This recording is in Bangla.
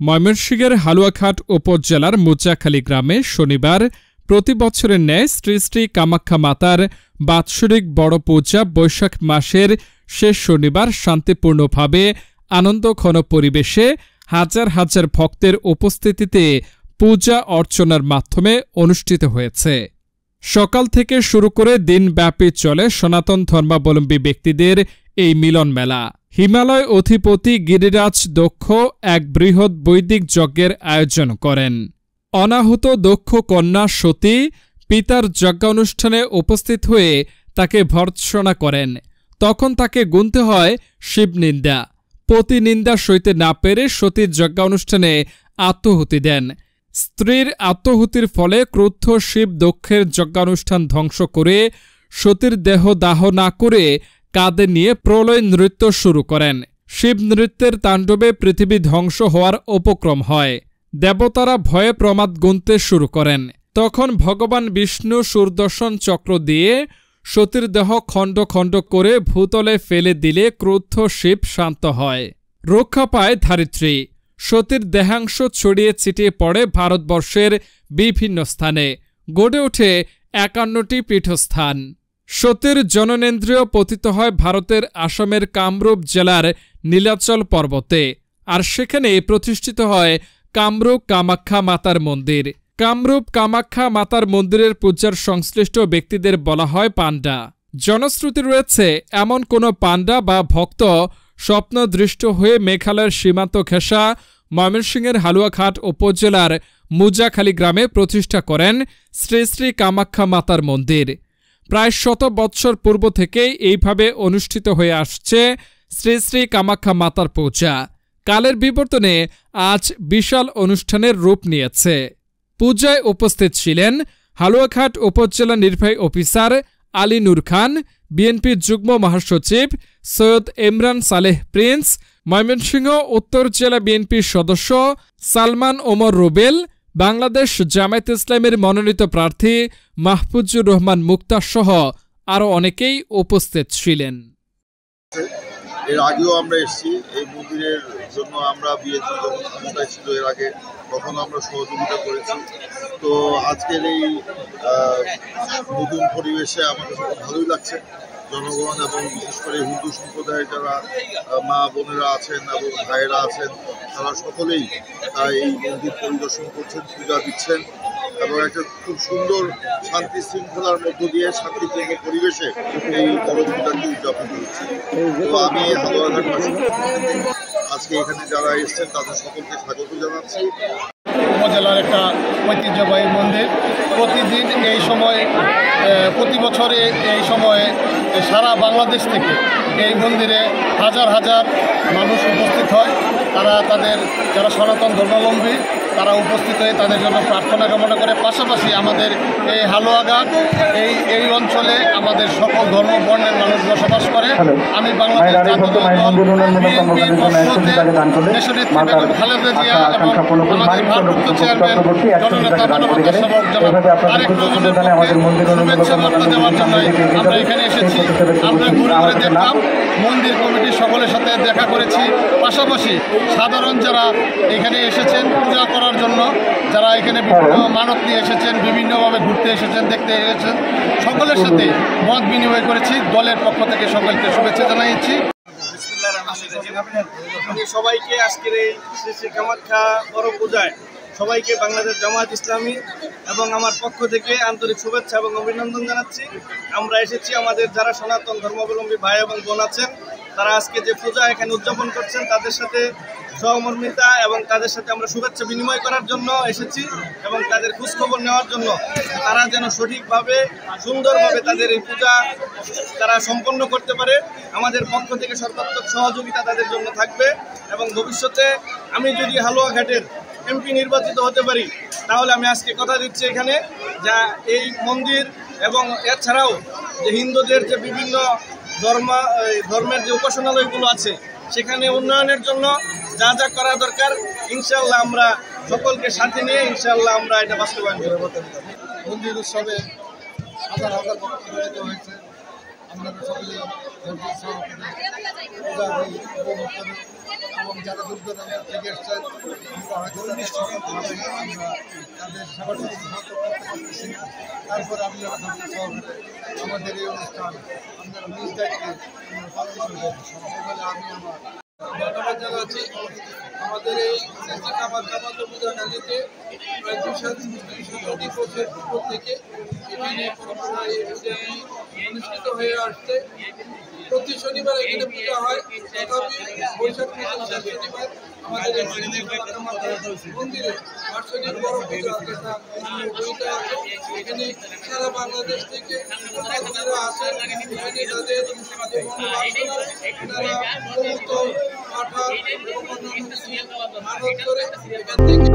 ময়মনসিংহের হালুয়াঘাট উপজেলার মুচাখালী গ্রামে শনিবার প্রতি বছরের ন্যায় শ্রী শ্রী কামাখ্যা মাতার বাৎসরিক বড় পূজা বৈশাখ মাসের শেষ শনিবার শান্তিপূর্ণভাবে আনন্দঘন পরিবেশে হাজার হাজার ভক্তের উপস্থিতিতে পূজা অর্চনার মাধ্যমে অনুষ্ঠিত হয়েছে। সকাল থেকে শুরু করে দিনব্যাপী চলে সনাতন ধর্মাবলম্বী ব্যক্তিদের এই মিলন মেলা। হিমালয় অধিপতি গিরিরাজ দক্ষ এক বৃহৎ বৈদিক যজ্ঞের আয়োজন করেন। অনাহুত দক্ষ কন্যা সতী পিতার যজ্ঞানুষ্ঠানে উপস্থিত হয়ে তাকে ভর্ৎসনা করেন। তখন তাকে গুনতে হয় শিবনিন্দা। পতিনিন্দা সইতে না পেরে সতীর যজ্ঞানুষ্ঠানে আত্মহুতি দেন। স্ত্রীর আত্মহুতির ফলে ক্রুদ্ধ শিব দক্ষের যজ্ঞানুষ্ঠান ধ্বংস করে সতীর দেহ দাহ না করে কাঁধে নিয়ে প্রলয় নৃত্য শুরু করেন। শিব নৃত্যের তাণ্ডবে পৃথিবী ধ্বংস হওয়ার উপক্রম হয়। দেবতারা ভয়ে প্রমাদ গুনতে শুরু করেন। তখন ভগবান বিষ্ণু সুদর্শন চক্র দিয়ে সতীর দেহ খণ্ড খণ্ড করে ভূতলে ফেলে দিলে ক্রুদ্ধ শিব শান্ত হয়। রক্ষা পায় ধারিত্রী। সতীর দেহাংশ ছড়িয়ে ছিটিয়ে পড়ে ভারতবর্ষের বিভিন্ন স্থানে। গড়ে ওঠে ৫১টি পীঠস্থান। সতীর জননেন্দ্রিয় পতিত হয় ভারতের আসামের কামরূপ জেলার নীলাচল পর্বতে, আর সেখানে প্রতিষ্ঠিত হয় কামরূপ কামাখ্যা মাতার মন্দির। কামরূপ কামাখ্যা মাতার মন্দিরের পূজার সংশ্লিষ্ট ব্যক্তিদের বলা হয় পাণ্ডা। জনশ্রুতি রয়েছে এমন কোনো পাণ্ডা বা ভক্ত স্বপ্নদৃষ্ট হয়ে মেঘালয়ের সীমান্ত ঘেঁষা ময়মনসিংহের হালুয়াঘাট উপজেলার মুজাখালী গ্রামে প্রতিষ্ঠা করেন শ্রী শ্রী কামাখ্যা মাতার মন্দির। প্রায় ১০০ বৎসর পূর্ব থেকেই এইভাবে অনুষ্ঠিত হয়ে আসছে শ্রী শ্রী কামাখ্যা মাতার পূজা। কালের বিবর্তনে আজ বিশাল অনুষ্ঠানের রূপ নিয়েছে। পূজায় উপস্থিত ছিলেন হালুয়াঘাট উপজেলা নির্বাহী অফিসার আলী নূর খান, বিএনপির যুগ্ম মহাসচিব সৈয়দ ইমরান সালেহ প্রিন্স, ময়মনসিংহ উত্তর জেলা বিএনপির সদস্য সালমান ওমর রুবেল, বাংলাদেশ জামায়াত ইসলামের মনোনীত প্রার্থী মাহফুজুর রহমান মুক্তার সহ আরও অনেকেই উপস্থিত ছিলেন। এর আগেও আমরা এসেছি এই মন্দিরের জন্য। আমরা বিএনপি যখন ক্ষমতায় ছিল এর আগে তখন আমরা সহযোগিতা করেছি। তো আজকের এই নতুন পরিবেশে আমাদের খুব ভালোই লাগছে। জনগণ এবং বিশেষ করে হিন্দু সম্প্রদায়ের যারা মা বোনেরা আছেন এবং ভাইয়েরা আছেন তারা সকলেই এই মন্দির পরিদর্শন করছেন, পূজা দিচ্ছেন এবং একটা খুব সুন্দর শান্তি শৃঙ্খলার মধ্য দিয়ে শান্তিপূর্ণ পরিবেশে এই বড় পূজাটি উদযাপন করছি। তো আমি হালুয়াঘাটবাসী আজকে এখানে যারা এসছেন তাদের সকলকে স্বাগত জানাচ্ছি। উপজেলার একটা ঐতিহ্যবাহী মন্দির। প্রতিদিন এই সময় প্রতি বছরে এই সময়ে সারা বাংলাদেশ থেকে এই মন্দিরে হাজার হাজার মানুষ উপস্থিত হয়। তারা তাদের যারা সনাতন ধর্মাবলম্বী তারা উপস্থিত হয়ে তাদের জন্য প্রার্থনা কামনা করে। পাশাপাশি আমাদের এই হালুয়াঘাট এই অঞ্চলে আমাদের সকল ধর্ম বর্ণের মানুষ বসবাস করে। আমি বাংলাদেশ খালেদা জিয়া এবং আমাদের ভারপ্রাপ্ত চেয়ারম্যান জননেতা মানবতা সেবক শুভেচ্ছা বার্তা দেওয়ার জন্য আমরা এখানে এসেছি। আমরা ঘুরে ঘুরে দেখলাম, মন্দির কমিটির সকলের সাথে দেখা করেছি। পাশাপাশি সাধারণ যারা এখানে এসেছেন পূজা করার জন্য, যারা এখানে বিভিন্ন মানত নিয়ে এসেছেন, বিভিন্নভাবে ঘুরতে এসেছেন, দেখতে এসেছেন, সকলের সাথে মত বিনিময় করেছি। দলের পক্ষ থেকে সকলকে শুভেচ্ছা জানাচ্ছি। আমি সবাইকে আজকের এই শ্রী শ্রী কামাখ্যা বড় পূজায় সবাইকে বাংলাদেশ জামায়াত ইসলামী এবং আমার পক্ষ থেকে আন্তরিক শুভেচ্ছা এবং অভিনন্দন জানাচ্ছি। আমরা এসেছি আমাদের যারা সনাতন ধর্মাবলম্বী ভাই এবং বোন আছেন তারা আজকে যে পূজা এখানে উদযাপন করছেন তাদের সাথে সহমর্মিতা এবং তাদের সাথে আমরা শুভেচ্ছা বিনিময় করার জন্য এসেছি এবং তাদের খোঁজখবর নেওয়ার জন্য তারা যেন সঠিকভাবে সুন্দরভাবে তাদের এই পূজা তারা সম্পন্ন করতে পারে। আমাদের পক্ষ থেকে সর্বাত্মক সহযোগিতা তাদের জন্য থাকবে এবং ভবিষ্যতে আমি যদি হালুয়াঘাটের এমপি নির্বাচিত হতে পারি তাহলে আমি আজকে কথা দিচ্ছি এখানে যা এই মন্দির এবং এছাড়াও যে হিন্দুদের যে বিভিন্ন ধর্মের যে উপাসনালয়গুলো আছে সেখানে উন্নয়নের জন্য যা যা করা দরকার ইনশাআল্লাহ আমরা সকলকে সাথে নিয়ে ইনশাআল্লাহ আমরা এটা বাস্তবায়ন করব। মন্দির উৎসবে হাজার হাজার ভক্ত জড়িত হয়েছে। আমরা সকলে পূজা উপভোগ করি এবং এবং যারা দূর দূরান্ত থেকে এসছেন আমরা হয়তো তাদের সফলভাবে আমরা তাদের সেবা শুশ্রূষা করতে পারতেছি না। তারপরে আপনারা ধৈর্য সহকারে আমাদের এই অনুষ্ঠান আপনারা নিজ দায়িত্বে পালন করবেন বলে আমি আমার ধন্যবাদ জানাচ্ছি। আমাদের এই কামাখ্যা মাতা পূজাকালীতে প্রায় 230 বছর পূর্ব থেকে এখানে পরম্পরায় এই পূজাটি অনুষ্ঠিত হয়ে আসছে। প্রতি শনিবার এখানে পূজা হয়, তথাপি বৈশাখ মাসের শেষ শনিবার আমাদের এই কামাখ্যা মাতা মন্দিরে বার্ষিক বড় পূজা যেটা অনুষ্ঠিত আছে। এখানে সারা বাংলাদেশ থেকে ভক্তরা আসেন, এখানে তাদের তারা কবুতর, পাঠা এবং অন্যান্য মানত করে এখান থেকে